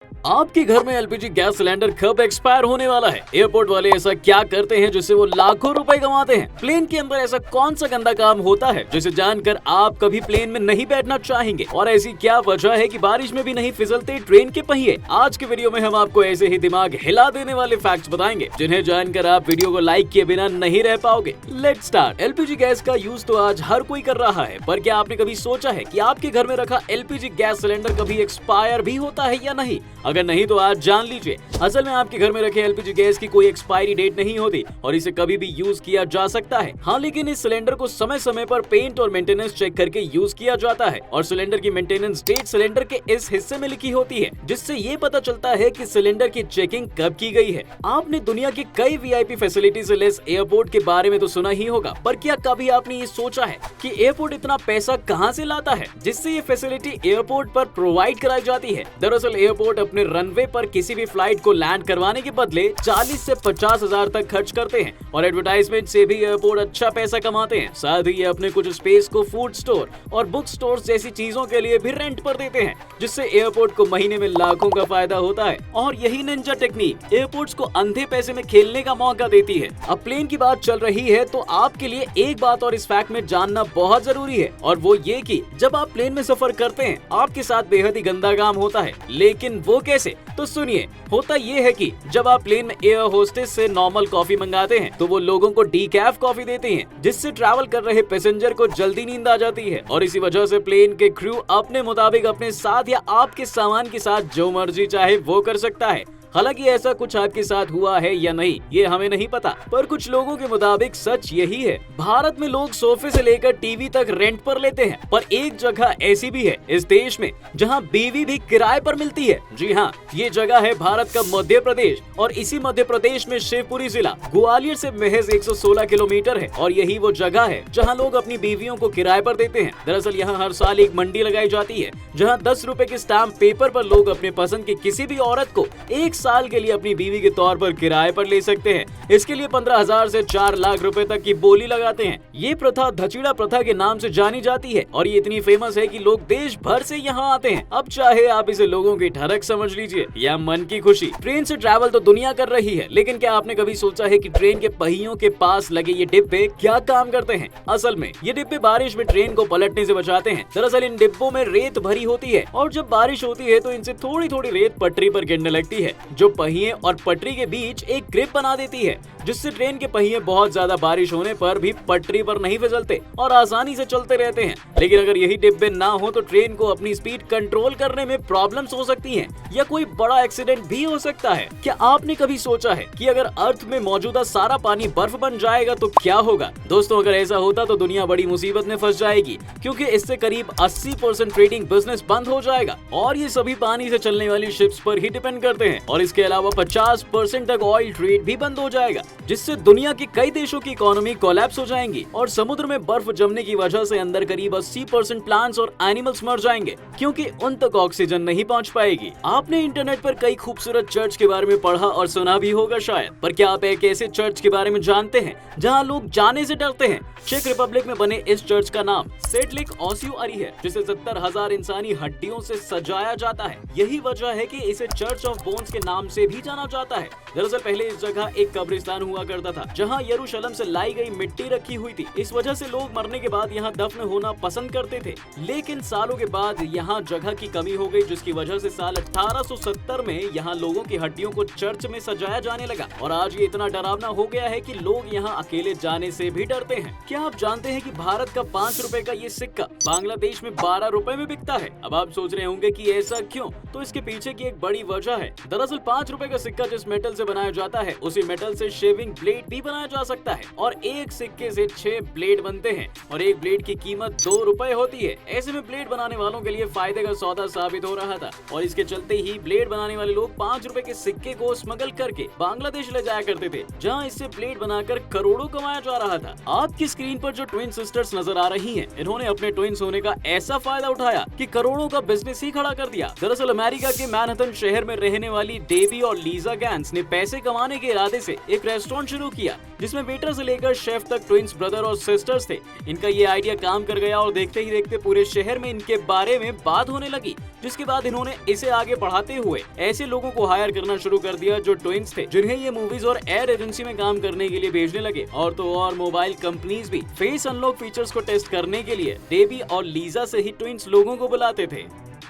आपके घर में एलपीजी गैस सिलेंडर कब एक्सपायर होने वाला है? एयरपोर्ट वाले ऐसा क्या करते हैं जिससे वो लाखों रुपए कमाते हैं? प्लेन के अंदर ऐसा कौन सा गंदा काम होता है जिसे जानकर आप कभी प्लेन में नहीं बैठना चाहेंगे? और ऐसी क्या वजह है कि बारिश में भी नहीं फिसलते ट्रेन के पहिए? आज के वीडियो में हम आपको ऐसे ही दिमाग हिला देने वाले फैक्ट्स बताएंगे जिन्हें जानकर आप वीडियो को लाइक किए बिना नहीं रह पाओगे। Let's start. एलपीजी गैस का यूज तो आज हर कोई कर रहा है, पर क्या आपने कभी सोचा है कि आपके घर में रखा एलपीजी गैस सिलेंडर कभी एक्सपायर भी होता है या नहीं? अगर नहीं तो आज जान लीजिए। असल में आपके घर में रखे एलपीजी गैस की कोई एक्सपायरी डेट नहीं होती और इसे कभी भी यूज किया जा सकता है। हाँ, लेकिन इस सिलेंडर को समय समय पर पेंट और मेंटेनेंस चेक करके यूज किया जाता है और सिलेंडर की मेंटेनेंस डेट सिलेंडर के इस हिस्से में लिखी होती है, जिससे ये पता चलता है कि सिलेंडर की चेकिंग कब की गई है। आपने दुनिया की कई वीआईपी फैसिलिटी से लेस एयरपोर्ट के बारे में तो सुना ही होगा, पर क्या कभी आपने ये सोचा है कि एयरपोर्ट इतना पैसा कहाँ से लाता है जिससे ये फैसिलिटी एयरपोर्ट पर प्रोवाइड कराई जाती है? दरअसल एयरपोर्ट अपने रनवे पर किसी भी फ्लाइट को लैंड करवाने के बदले 40 से 50 हजार तक खर्च करते हैं और एडवर्टाइजमेंट से भी एयरपोर्ट अच्छा पैसा कमाते हैं। साथ ही ये अपने कुछ स्पेस को फूड स्टोर और बुक स्टोर जैसी चीजों के लिए भी रेंट पर देते हैं, जिससे एयरपोर्ट को महीने में लाखों का फायदा होता है। और यही निंजा टेक्निक एयरपोर्ट्स को अंधे पैसे में खेलने का मौका देती है। अब प्लेन की बात चल रही है तो आपके लिए एक बात और इस फैक्ट में जानना बहुत जरूरी है, और वो ये कि जब आप प्लेन में सफर करते हैं आपके साथ बेहद ही गंदा काम होता है। लेकिन वो कैसे? तो सुनिए। होता ये है कि जब आप प्लेन में एयर होस्टेस से नॉर्मल कॉफी मंगाते हैं तो वो लोगों को डीकैफ कॉफी देते हैं, जिससे ट्रैवल कर रहे पैसेंजर को जल्दी नींद आ जाती है और इसी वजह से प्लेन के क्रू अपने मुताबिक अपने साथ या आपके सामान के साथ जो मर्जी चाहे वो कर सकता है। हालांकि ऐसा कुछ आपके साथ हुआ है या नहीं ये हमें नहीं पता, पर कुछ लोगों के मुताबिक सच यही है। भारत में लोग सोफे से लेकर टीवी तक रेंट पर लेते हैं, पर एक जगह ऐसी भी है इस देश में जहां बीवी भी किराए पर मिलती है। जी हाँ, ये जगह है भारत का मध्य प्रदेश, और इसी मध्य प्रदेश में शिवपुरी जिला ग्वालियर से महज 116 किलोमीटर है और यही वो जगह है जहाँ लोग अपनी बीवियों को किराए पर देते हैं। दरअसल यहाँ हर साल एक मंडी लगाई जाती है जहाँ 10 रुपए के स्टाम्प पेपर पर लोग अपने पसंद की किसी भी औरत को एक साल के लिए अपनी बीवी के तौर पर किराए पर ले सकते हैं। इसके लिए 15,000 से 4 लाख रुपए तक की बोली लगाते हैं। ये प्रथा धचीड़ा प्रथा के नाम से जानी जाती है और ये इतनी फेमस है कि लोग देश भर से यहाँ आते हैं। अब चाहे आप इसे लोगों की ठरक समझ लीजिए या मन की खुशी, ट्रेन से ट्रैवल तो दुनिया कर रही है, लेकिन क्या आपने कभी सोचा है कि ट्रेन के पहियों के पास लगे ये डिब्बे क्या काम करते हैं? असल में ये डिब्बे बारिश में ट्रेन को पलटने से बचाते हैं। दरअसल इन डिब्बों में रेत भरी होती है और जब बारिश होती है तो इनसे थोड़ी थोड़ी रेत पटरी पर गिरने लगती है, जो पहिए और पटरी के बीच एक ग्रिप बना देती है, जिससे ट्रेन के पहिए बहुत ज्यादा बारिश होने पर भी पटरी पर नहीं फिसलते और आसानी से चलते रहते हैं। लेकिन अगर यही डिब्बे ना हो तो ट्रेन को अपनी स्पीड कंट्रोल करने में प्रॉब्लम्स हो सकती हैं या कोई बड़ा एक्सीडेंट भी हो सकता है। क्या आपने कभी सोचा है कि अगर अर्थ में मौजूदा सारा पानी बर्फ बन जाएगा तो क्या होगा? दोस्तों, अगर ऐसा होता तो दुनिया बड़ी मुसीबत में फंस जाएगी, क्योंकि इससे करीब 80% ट्रेडिंग बिजनेस बंद हो जाएगा और ये सभी पानी से चलने वाली शिप्स पर ही डिपेंड करते हैं। और इसके अलावा 50% तक ऑयल ट्रेड भी बंद हो जाएगा, जिससे दुनिया के कई देशों की इकोनॉमी कोलैप्स हो जाएंगी और समुद्र में बर्फ जमने की वजह से अंदर करीब 80% प्लांट्स और एनिमल्स मर जाएंगे, क्योंकि उन तक ऑक्सीजन नहीं पहुंच पाएगी। आपने इंटरनेट पर कई खूबसूरत चर्च के बारे में पढ़ा और सुना भी होगा शायद, पर क्या आप एक ऐसे चर्च के बारे में जानते हैं जहां लोग जाने से डरते हैं? चेक रिपब्लिक में बने इस चर्च का नाम सेडलिक ओसियुअरी है, जिसे 70,000 इंसानी हड्डियों से सजाया जाता है। यही वजह है कि इसे चर्च ऑफ बोन्स के नाम से भी जाना जाता है। दरअसल पहले इस जगह एक कब्रिस्तान हुआ करता था जहां यरूशलेम से लाई गई मिट्टी रखी हुई थी। इस वजह से लोग मरने के बाद यहां दफन होना पसंद करते थे, लेकिन सालों के बाद यहां जगह की कमी हो गई, जिसकी वजह से साल 1870 में यहां लोगों की हड्डियों को चर्च में सजाया जाने लगा और आज ये इतना डरावना हो गया है कि लोग यहां अकेले जाने से भी डरते हैं। क्या आप जानते हैं कि भारत का 5 रुपए का ये सिक्का बांग्लादेश में 12 रुपए में बिकता है? अब आप सोच रहे होंगे कि ऐसा क्यों? तो इसके पीछे की एक बड़ी वजह है। दरअसल 5 रुपए का सिक्का जिस मेटल से बनाया जाता है उसी मेटल से शेविंग ब्लेड भी बनाया जा सकता है और एक सिक्के से 6 ब्लेड बनते हैं और एक ब्लेड की कीमत 2 रुपए होती है। ऐसे में ब्लेड बनाने वालों के लिए फायदे का सौदा साबित हो रहा था और इसके चलते ही ब्लेड बनाने वाले लोग 5 रुपए के सिक्के को स्मगल करके बांग्लादेश ले जाया करते थे, जहाँ इससे ब्लेड बनाकर करोड़ों कमाया जा रहा था। आपकी स्क्रीन पर जो ट्विन सिस्टर्स नजर आ रही हैं, इन्होंने अपने ट्विन्स होने का ऐसा फायदा उठाया कि करोड़ों का बिजनेस ही खड़ा कर दिया। दरअसल अमेरिका के मैनहट्टन शहर में रहने वाली डेबी और लीजा गैंस ने पैसे कमाने के इरादे से एक रेस्टोरेंट शुरू किया, जिसमें वेटर से लेकर शेफ तक ट्विंस ब्रदर और सिस्टर्स थे। इनका ये आइडिया काम कर गया और देखते ही देखते पूरे शहर में इनके बारे में बात होने लगी, जिसके बाद इन्होंने इसे आगे बढ़ाते हुए ऐसे लोगों को हायर करना शुरू कर दिया जो ट्विंस थे, जिन्हें ये मूवीज और एड एजेंसी में काम करने के लिए भेजने लगे। और तो और मोबाइल कंपनीज भी फेस अनलॉक फीचर्स को टेस्ट करने के लिए डेबी और लीजा से ही ट्विंस लोगों को बुलाते थे।